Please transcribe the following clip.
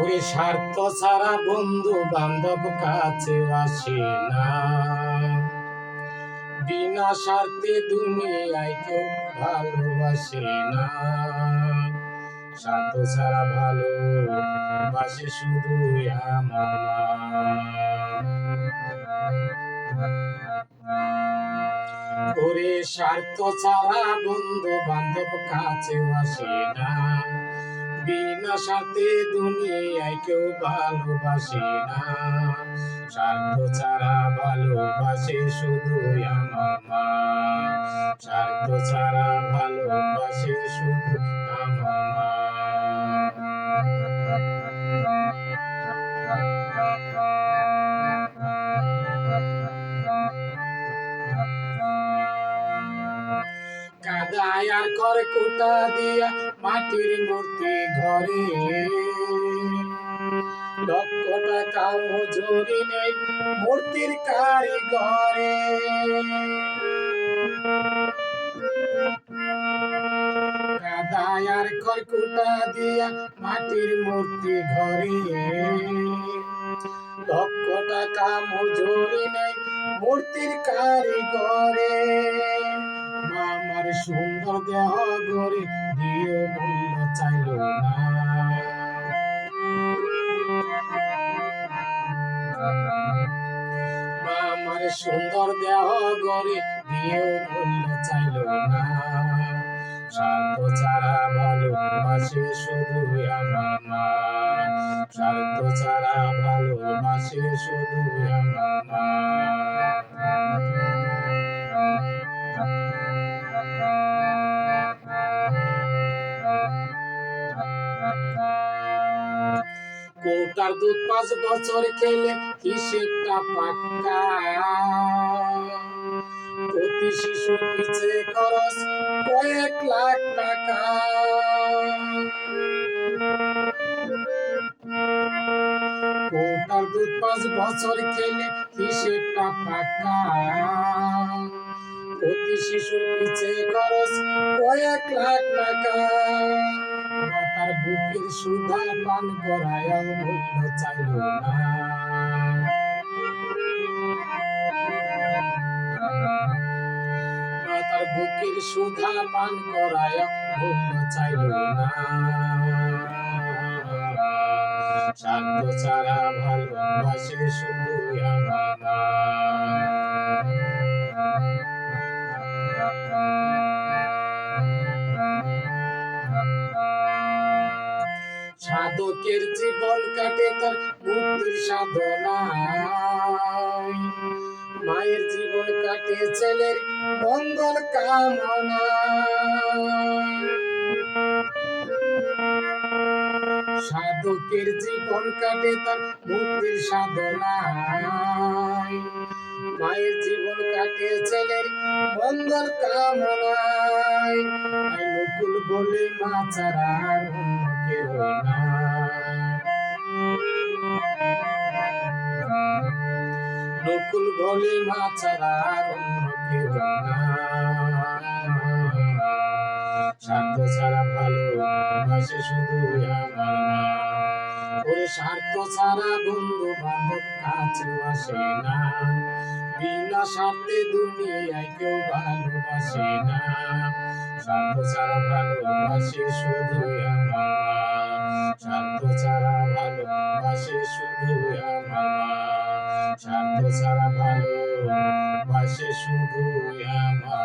ওরে স্বার্থ ছাড়া বন্ধু বান্ধব কাছে আসে না, বিনা স্বার্থে দুনিয়ায় কেউ ভালোবাসে না। স্বার্থ ছাড়া ভালোবাসে শুধু আমার মা। ওরে স্বার্থ ছাড়া বন্ধু বান্ধব কাছে আসে না, বিনা স্বার্থে দুনিয়ায় কেউ ভালোবাসে না। স্বার্থ ছাড়া ভালোবাসে শুধু আমার মা, স্বার্থ ছাড়া ভালোবাসে শুধু আমার মা। কাদায় আর করে কুটা দিয়া মাটির মূর্তি ঘরে, লক্ষ টাকা মজুরি নেই মূর্তির কারিগরে। কাদায় আর খড়কুটা দিয়া মাটির মূর্তি ঘরে, লক্ষ টাকা মজুরি নেই মূর্তির কারিগরে। আমার সুন্দর দেহ গড়ে দিও মূল্য চাইল না, আমার সুন্দর দেহ গড়ে দিও মূল্য চাইল না। স্বার্থ ছাড়া ভালোবাসে শুধু আমার মা, স্বার্থ ছাড়া ভালোবাসে শুধু আমার মা। কোটার দুধ 5 বছর খেলে হিসেবটা পাক্কা, প্রতি শিশু পিছে খরচ কয়েক লাখ টাকা। কোটার দুধ 5 বছর খেলে হিসেবটা পাক্কা, প্রতি শিশুর পিছে খরচ কয়েক লাখ টাকা। মাতার বুকের সুধা পান করায় মূল্য চাইল না, মাতার বুকের সুধা পান করায় মূল্য চাইল না। স্বার্থ ছাড়া ভালোবাসে শুধু আমার মা। সাধকের জীবন কাটে তার মুক্তির সাধনায়, মায়ের জীবন কাটে ছেলের মঙ্গল কামনায়। সাধকের জীবন কাটে তার মুক্তির সাধনায়, মায়ের জীবন কাটে ছেলের মঙ্গল কামনায়। নকুল বলে মা ছাড়া আর অন্য কেউ নাই, নকুল বলে মা ছাড়া আর অন্য কেউ নাই। স্বার্থ ছাড়া ভালোবাসে শুধু আমার মা। ওরে স্বার্থ ছাড়া বন্ধু বান্ধব কাছে আসে না, বিনা স্বার্থে দুনিয়ায় কেউ ভালোবাসে না। স্বার্থ ছাড়া ভালোবাসে শুধু আমার মা, স্বার্থ ছাড়া ভালোবাসে শুধু আমার মা, স্বার্থ ছাড়া ভালোবাসে শুধু আমার মা।